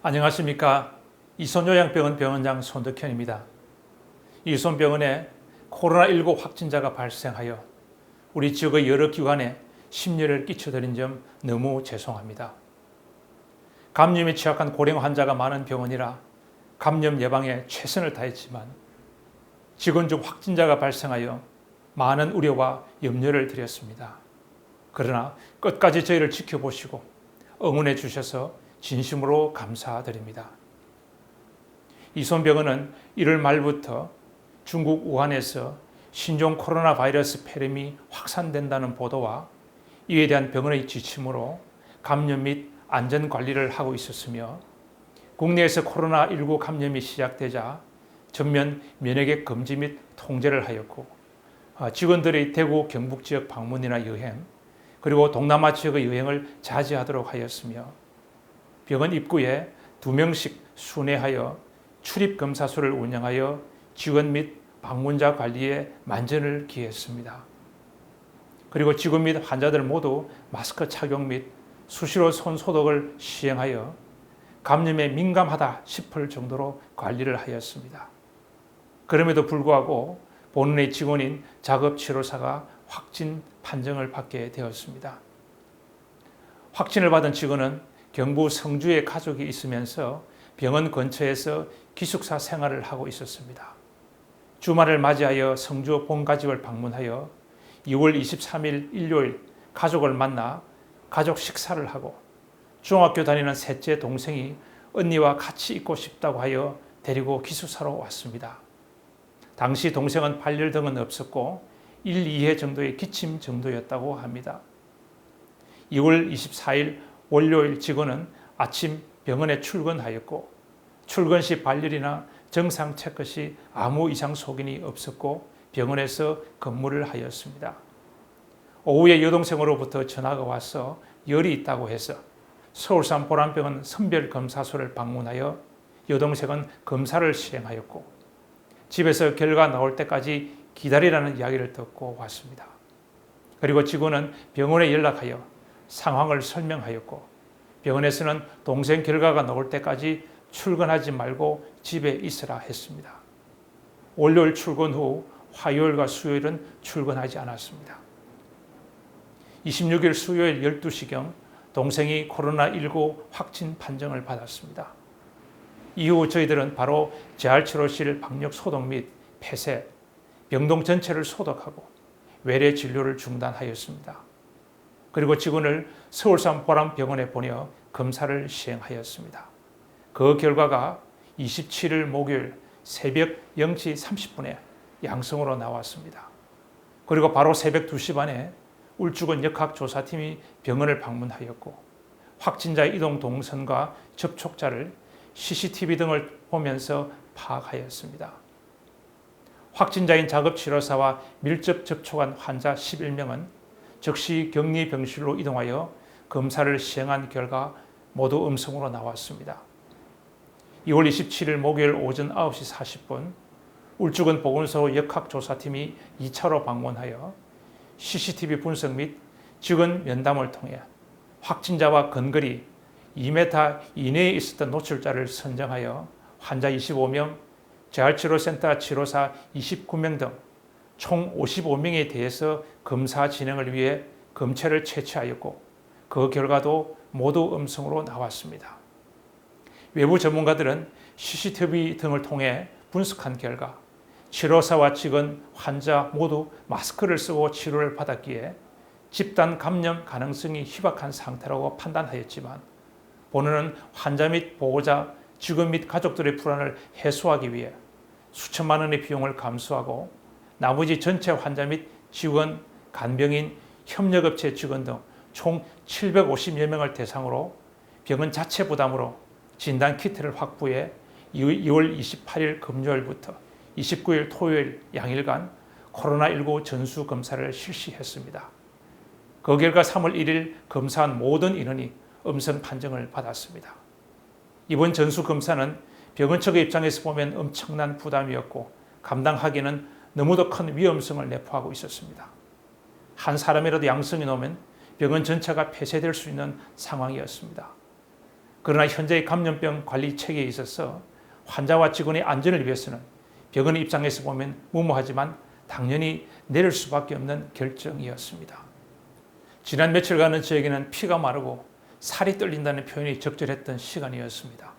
안녕하십니까. 이손요양병원 병원장 손덕현입니다. 이손병원에 코로나19 확진자가 발생하여 우리 지역의 여러 기관에 심려를 끼쳐드린 점 너무 죄송합니다. 감염에 취약한 고령 환자가 많은 병원이라 감염 예방에 최선을 다했지만 직원 중 확진자가 발생하여 많은 우려와 염려를 드렸습니다. 그러나 끝까지 저희를 지켜보시고 응원해 주셔서 진심으로 감사드립니다. 이손병원은 1월 말부터 중국 우한에서 신종 코로나 바이러스 폐렴이 확산된다는 보도와 이에 대한 병원의 지침으로 감염 및 안전 관리를 하고 있었으며 국내에서 코로나19 감염이 시작되자 전면 면역의 금지 및 통제를 하였고 직원들의 대구 경북 지역 방문이나 여행 그리고 동남아 지역의 여행을 자제하도록 하였으며 병원 입구에 2명씩 순회하여 출입검사소를 운영하여 직원 및 방문자 관리에 만전을 기했습니다. 그리고 직원 및 환자들 모두 마스크 착용 및 수시로 손 소독을 시행하여 감염에 민감하다 싶을 정도로 관리를 하였습니다. 그럼에도 불구하고 본원의 직원인 작업치료사가 확진 판정을 받게 되었습니다. 확진을 받은 직원은 경부 성주에 가족이 있으면서 병원 근처에서 기숙사 생활을 하고 있었습니다. 주말을 맞이하여 성주 본가집을 방문하여 2월 23일 일요일 가족을 만나 가족 식사를 하고 중학교 다니는 셋째 동생이 언니와 같이 있고 싶다고 하여 데리고 기숙사로 왔습니다. 당시 동생은 발열 등은 없었고 1, 2회 정도의 기침 정도였다고 합니다. 2월 24일 월요일 직원은 아침 병원에 출근하였고 출근 시 발열이나 정상 체크 시 아무 이상 소견이 없었고 병원에서 근무를 하였습니다. 오후에 여동생으로부터 전화가 와서 열이 있다고 해서 서울산 보람병원 선별검사소를 방문하여 여동생은 검사를 시행하였고 집에서 결과 나올 때까지 기다리라는 이야기를 듣고 왔습니다. 그리고 직원은 병원에 연락하여 상황을 설명하였고 병원에서는 동생 결과가 나올 때까지 출근하지 말고 집에 있으라 했습니다. 월요일 출근 후 화요일과 수요일은 출근하지 않았습니다. 26일 수요일 12시경 동생이 코로나19 확진 판정을 받았습니다. 이후 저희들은 바로 재활치료실 방역 소독 및 폐쇄, 병동 전체를 소독하고 외래 진료를 중단하였습니다. 그리고 직원을 서울산 보람병원에 보내 검사를 시행하였습니다. 그 결과가 27일 목요일 새벽 0시 30분에 양성으로 나왔습니다. 그리고 바로 새벽 2시 반에 울주군 역학조사팀이 병원을 방문하였고 확진자의 이동 동선과 접촉자를 CCTV 등을 보면서 파악하였습니다. 확진자인 작업치료사와 밀접 접촉한 환자 11명은 즉시 격리병실로 이동하여 검사를 시행한 결과 모두 음성으로 나왔습니다. 2월 27일 목요일 오전 9시 40분 울주군 보건소 역학조사팀이 2차로 방문하여 CCTV 분석 및 직원 면담을 통해 확진자와 근거리 2m 이내에 있었던 노출자를 선정하여 환자 25명, 재활치료센터 치료사 29명 등 총 55명에 대해서 검사 진행을 위해 검체를 채취하였고 그 결과도 모두 음성으로 나왔습니다. 외부 전문가들은 CCTV 등을 통해 분석한 결과 치료사와 직원, 환자 모두 마스크를 쓰고 치료를 받았기에 집단 감염 가능성이 희박한 상태라고 판단하였지만 본원은 환자 및 보호자, 직원 및 가족들의 불안을 해소하기 위해 수천만 원의 비용을 감수하고 나머지 전체 환자 및 직원, 간병인, 협력업체 직원 등 총 750여 명을 대상으로 병원 자체 부담으로 진단키트를 확보해 2월 28일 금요일부터 29일 토요일 양일간 코로나19 전수검사를 실시했습니다. 그 결과 3월 1일 검사한 모든 인원이 음성 판정을 받았습니다. 이번 전수검사는 병원 측의 입장에서 보면 엄청난 부담이었고 감당하기는 너무도 큰 위험성을 내포하고 있었습니다. 한 사람이라도 양성이 나오면 병원 전체가 폐쇄될 수 있는 상황이었습니다. 그러나 현재의 감염병 관리 체계에 있어서 환자와 직원의 안전을 위해서는 병원 입장에서 보면 무모하지만 당연히 내릴 수밖에 없는 결정이었습니다. 지난 며칠간은 저에게는 피가 마르고 살이 떨린다는 표현이 적절했던 시간이었습니다.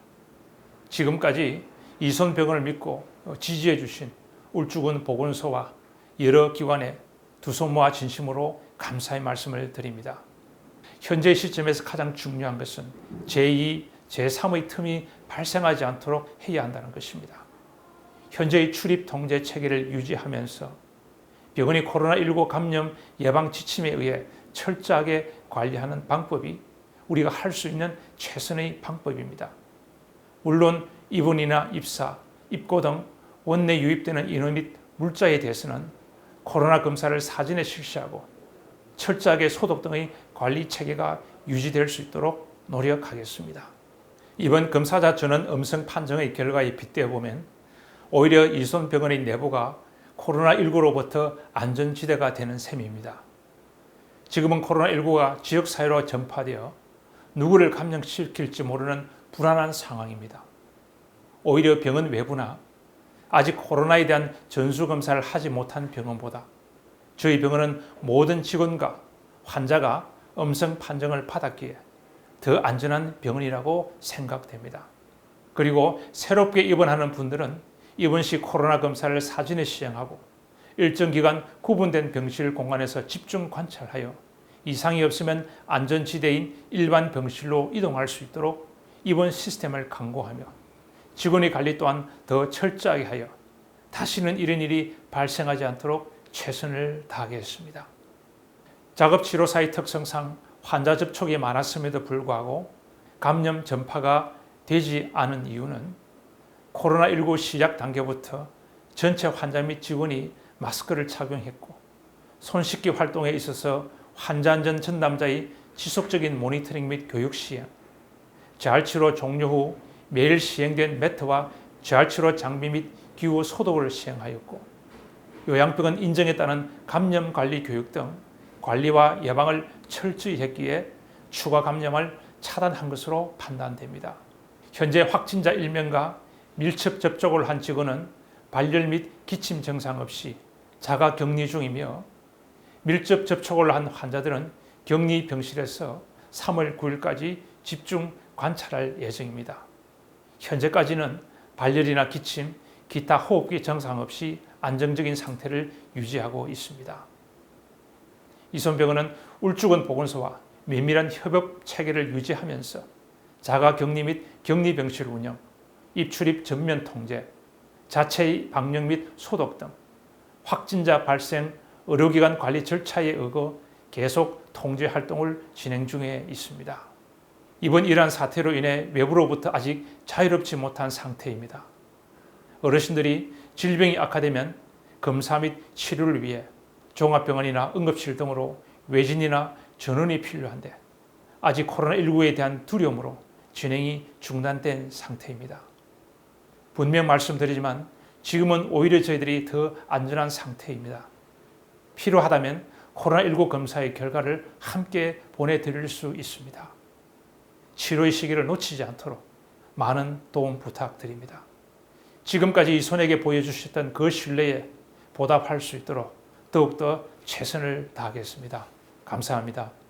지금까지 이손병원을 믿고 지지해 주신 울주군 보건소와 여러 기관에 두 손 모아 진심으로 감사의 말씀을 드립니다. 현재 시점에서 가장 중요한 것은 제2, 제3의 틈이 발생하지 않도록 해야 한다는 것입니다. 현재의 출입 통제 체계를 유지하면서 병원이 코로나19 감염 예방 지침에 의해 철저하게 관리하는 방법이 우리가 할 수 있는 최선의 방법입니다. 물론 입원이나 입사, 입고 등 원내 유입되는 인원 및 물자에 대해서는 코로나 검사를 사전에 실시하고 철저하게 소독 등의 관리 체계가 유지될 수 있도록 노력하겠습니다. 이번 검사자 전원 음성 판정의 결과에 빗대어 보면 오히려 이손병원의 내부가 코로나19로부터 안전지대가 되는 셈입니다. 지금은 코로나19가 지역사회로 전파되어 누구를 감염시킬지 모르는 불안한 상황입니다. 오히려 병원 외부나 아직 코로나에 대한 전수검사를 하지 못한 병원보다 저희 병원은 모든 직원과 환자가 음성 판정을 받았기에 더 안전한 병원이라고 생각됩니다. 그리고 새롭게 입원하는 분들은 입원 시 코로나 검사를 사전에 시행하고 일정 기간 구분된 병실 공간에서 집중 관찰하여 이상이 없으면 안전지대인 일반 병실로 이동할 수 있도록 입원 시스템을 강구하며 직원의 관리 또한 더 철저하게 하여 다시는 이런 일이 발생하지 않도록 최선을 다하겠습니다. 작업치료사의 특성상 환자 접촉이 많았음에도 불구하고 감염 전파가 되지 않은 이유는 코로나19 시작 단계부터 전체 환자 및 직원이 마스크를 착용했고 손 씻기 활동에 있어서 환자 안전 전담자의 지속적인 모니터링 및 교육 시행, 재활치료 종료 후 매일 시행된 매트와 재활치료 장비 및 기후 소독을 시행하였고 요양병원 인정에 따른 감염관리 교육 등 관리와 예방을 철저히 했기에 추가 감염을 차단한 것으로 판단됩니다. 현재 확진자 1명과 밀접 접촉을 한 직원은 발열 및 기침 증상 없이 자가 격리 중이며 밀접 접촉을 한 환자들은 격리 병실에서 3월 9일까지 집중 관찰할 예정입니다. 현재까지는 발열이나 기침, 기타 호흡기 증상 없이 안정적인 상태를 유지하고 있습니다. 이손병원은 울주군 보건소와 면밀한 협업 체계를 유지하면서 자가 격리 및 격리 병실 운영, 입출입 전면 통제, 자체의 방역 및 소독 등 확진자 발생 의료기관 관리 절차에 의거 계속 통제 활동을 진행 중에 있습니다. 이번 이러한 사태로 인해 외부로부터 아직 자유롭지 못한 상태입니다. 어르신들이 질병이 악화되면 검사 및 치료를 위해 종합병원이나 응급실 등으로 외진이나 전원이 필요한데 아직 코로나19에 대한 두려움으로 진행이 중단된 상태입니다. 분명 말씀드리지만 지금은 오히려 저희들이 더 안전한 상태입니다. 필요하다면 코로나19 검사의 결과를 함께 보내드릴 수 있습니다. 치료의 시기를 놓치지 않도록 많은 도움 부탁드립니다. 지금까지 이손에게 보여주셨던 그 신뢰에 보답할 수 있도록 더욱더 최선을 다하겠습니다. 감사합니다.